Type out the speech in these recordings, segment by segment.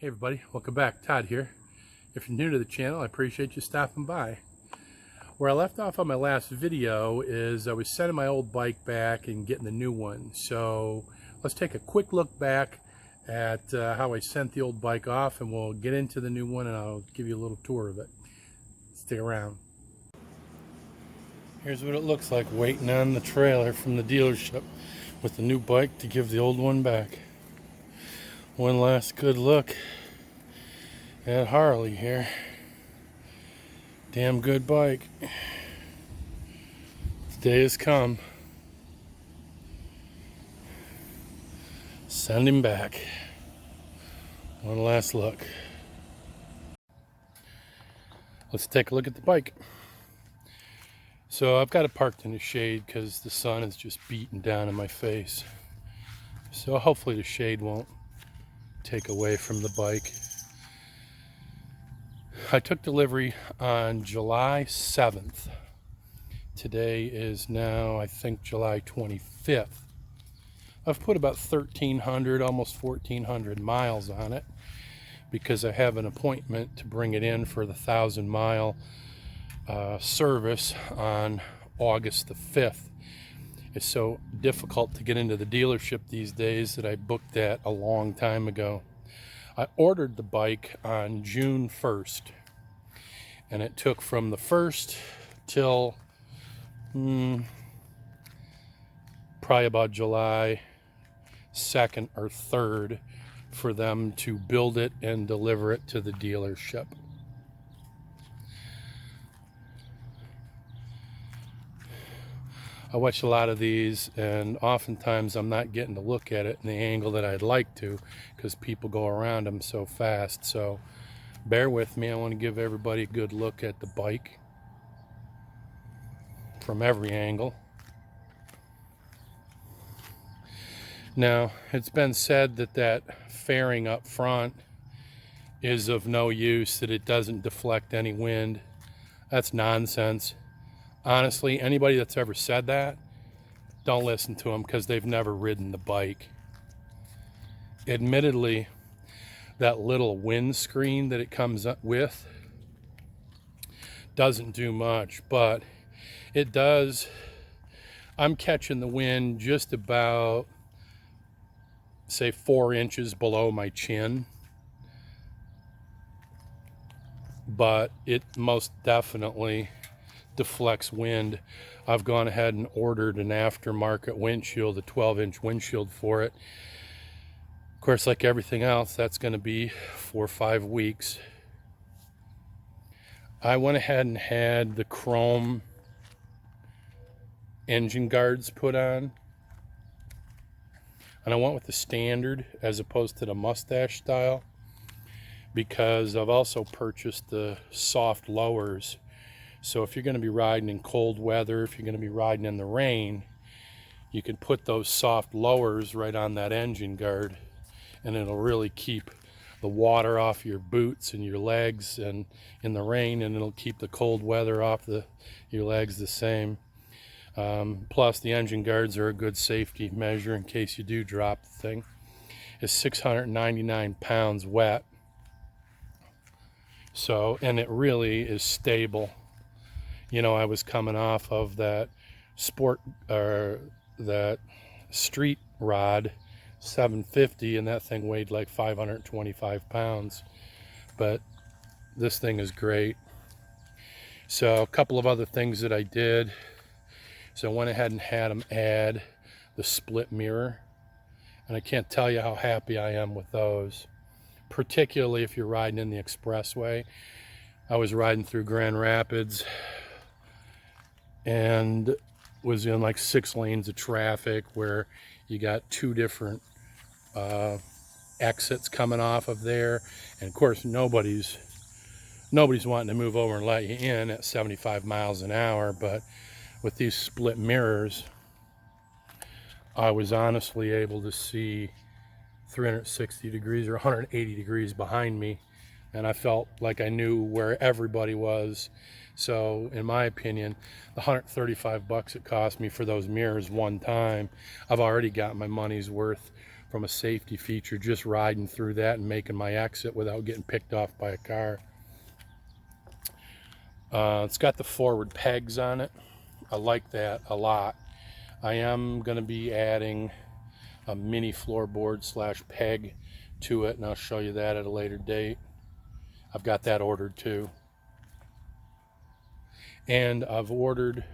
Hey everybody, welcome back. Todd here. If you're new to the channel, I appreciate you stopping by. Where I left off on my last video is I was sending my old bike back and getting the new one. So let's take a quick look back at how I sent the old bike off, and we'll get into the new one and I'll give you a little tour of it. Stick around. Here's what it looks like waiting on the trailer from the dealership with the new bike to give the old one back. One last good look at Harley here. Damn good bike. The day has come. Send him back. One last look. Let's take a look at the bike. So I've got it parked in the shade because the sun is just beating down in my face. So hopefully the shade won't take away from the bike. I took delivery on July 7th. Today is now, I think, July 25th. I've put about 1,300, almost 1,400 miles on it because I have an appointment to bring it in for the 1,000-mile service on August the 5th. It's so difficult to get into the dealership these days that I booked that a long time ago. I ordered the bike on June 1st, and it took from the 1st till probably about July 2nd or 3rd for them to build it and deliver it to the dealership. I watch a lot of these, and oftentimes I'm not getting to look at it in the angle that I'd like to because people go around them so fast. So bear with me. I want to give everybody a good look at the bike from every angle. Now, it's been said that that fairing up front is of no use, that it doesn't deflect any wind. That's nonsense. Honestly, anybody that's ever said that, don't listen to them because they've never ridden the bike. Admittedly, that little windscreen that it comes up with doesn't do much, but it does. I'm catching the wind just about, say, 4 inches below my chin, but it most definitely deflects wind. I've gone ahead and ordered an aftermarket windshield, a 12-inch windshield for it. Of course, like everything else, that's going to be 4 or 5 weeks. I went ahead and had the chrome engine guards put on, and I went with the standard as opposed to the mustache style because I've also purchased the soft lowers. So if you're going to be riding in cold weather, if you're going to be riding in the rain, you can put those soft lowers right on that engine guard, and it'll really keep the water off your boots and your legs and in the rain, and it'll keep the cold weather off your legs the same. Plus the engine guards are a good safety measure in case you do drop the thing. It's 699 pounds wet. So, and it really is stable. You know, I was coming off of that that Street Rod 750, and that thing weighed like 525 pounds. But this thing is great. So a couple of other things that I did. So I went ahead and had them add the split mirror. And I can't tell you how happy I am with those, particularly if you're riding in the expressway. I was riding through Grand Rapids and was in like 6 lanes of traffic where you got 2 different exits coming off of there, and of course nobody's wanting to move over and let you in at 75 miles an hour. But with these split mirrors, I was honestly able to see 360 degrees or 180 degrees behind me, and I felt like I knew where everybody was. So in my opinion, the $135 it cost me for those mirrors one time, I've already got my money's worth from a safety feature, just riding through that and making my exit without getting picked off by a car. It's got the forward pegs on it. I like that a lot. I am going to be adding a mini floorboard / peg to it, and I'll show you that at a later date. I've got that ordered too. And I've ordered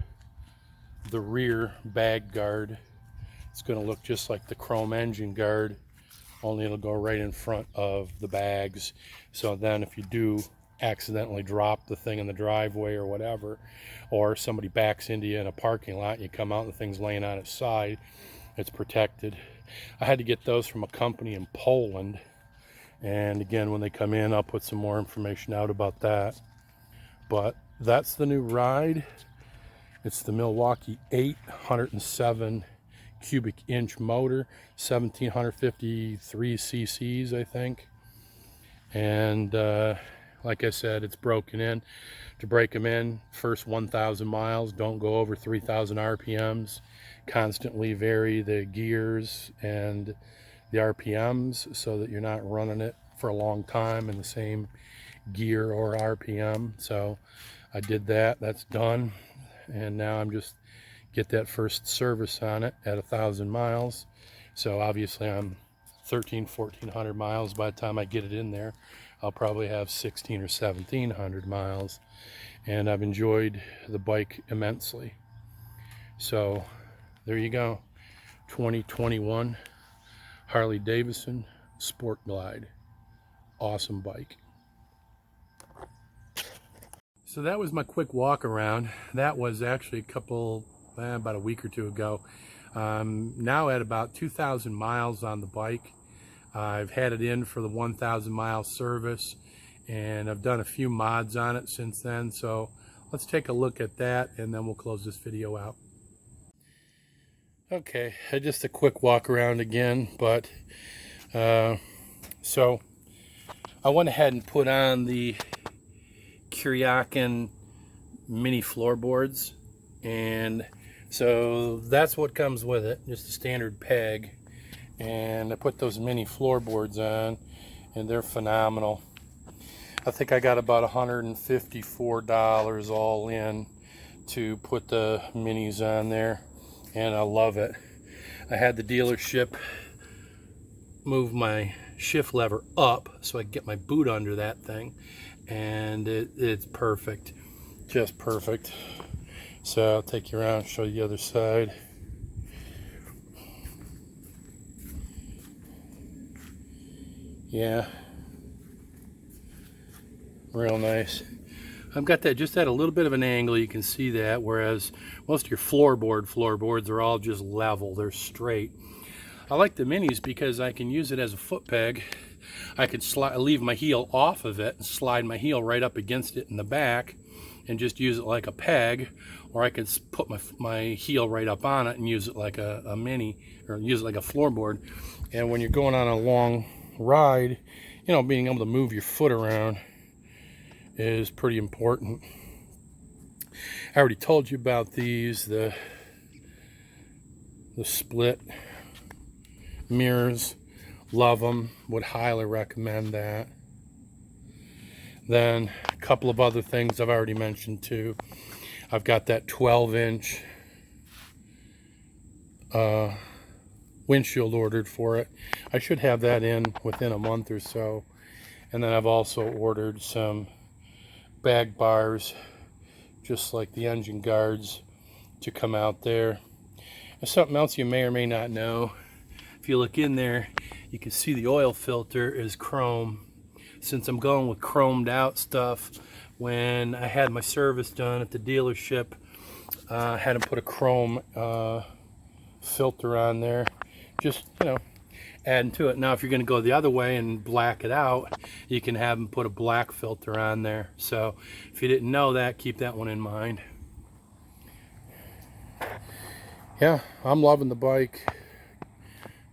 the rear bag guard. It's going to look just like the chrome engine guard, only it'll go right in front of the bags. So then if you do accidentally drop the thing in the driveway or whatever, or somebody backs into you in a parking lot and you come out and the thing's laying on its side, it's protected. I had to get those from a company in Poland, and again, when they come in, I'll put some more information out about that. But that's the new ride. It's the Milwaukee 807 cubic inch motor, 1753 cc's, I think. And like I said, it's broken in. To break them in, first 1,000 miles, don't go over 3,000 RPMs. Constantly vary the gears and the RPMs so that you're not running it for a long time in the same gear or RPM. So I did that, that's done. And now I'm just get that first service on it at 1,000 miles. So obviously I'm 1,400 miles by the time I get it in there. I'll probably have 1,600 or 1,700 miles, and I've enjoyed the bike immensely. So there you go, 2021 Harley-Davidson Sport Glide. Awesome bike. So that was my quick walk around. That was actually about a week or two ago. Now at about 2,000 miles on the bike. I've had it in for the 1,000 mile service, and I've done a few mods on it since then. So let's take a look at that, and then we'll close this video out. Okay, just a quick walk around again, but so I went ahead and put on the Kuryakyn mini floorboards, and so that's what comes with it, just a standard peg. And I put those mini floorboards on, and they're phenomenal. I think I got about $154 all in to put the minis on there, and I love it. I had the dealership move my shift lever up so I can get my boot under that thing, and it's perfect, just perfect. So I'll take you around, show you the other side. Yeah, real nice. I've got that just at a little bit of an angle, you can see that, whereas most of your floorboards are all just level, they're straight. I like the minis because I can use it as a foot peg. I could leave my heel off of it and slide my heel right up against it in the back and just use it like a peg, or I could put my heel right up on it and use it like a mini, or use it like a floorboard. And when you're going on a long ride, you know, being able to move your foot around is pretty important. I already told you about these, the split mirrors. Love them, would highly recommend that. Then a couple of other things I've already mentioned too. I've got that 12-inch windshield ordered for it. I should have that in within a month or so. And then I've also ordered some bag bars, just like the engine guards, to come out there. And something else you may or may not know, if you look in there, you can see the oil filter is chrome. Since I'm going with chromed out stuff, when I had my service done at the dealership, I had them put a chrome filter on there, just, you know, adding to it. Now if you're going to go the other way and black it out, you can have them put a black filter on there. So if you didn't know that, keep that one in mind. Yeah, I'm loving the bike.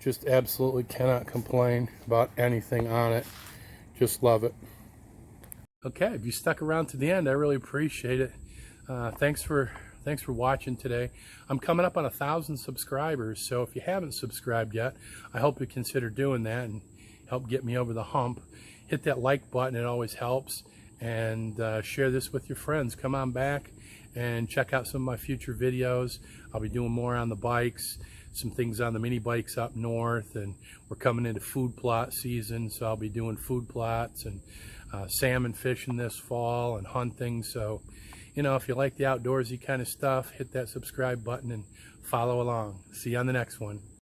Just absolutely cannot complain about anything on it. Just love it. Okay, if you stuck around to the end, I really appreciate it. Thanks for Thanks for watching today. I'm coming up on 1,000 subscribers, so if you haven't subscribed yet, I hope you consider doing that and help get me over the hump. Hit that like button, it always helps, and share this with your friends. Come on back and check out some of my future videos. I'll be doing more on the bikes, some things on the mini bikes up north, and we're coming into food plot season, so I'll be doing food plots and salmon fishing this fall and hunting. So, you know, if you like the outdoorsy kind of stuff, hit that subscribe button and follow along. See you on the next one.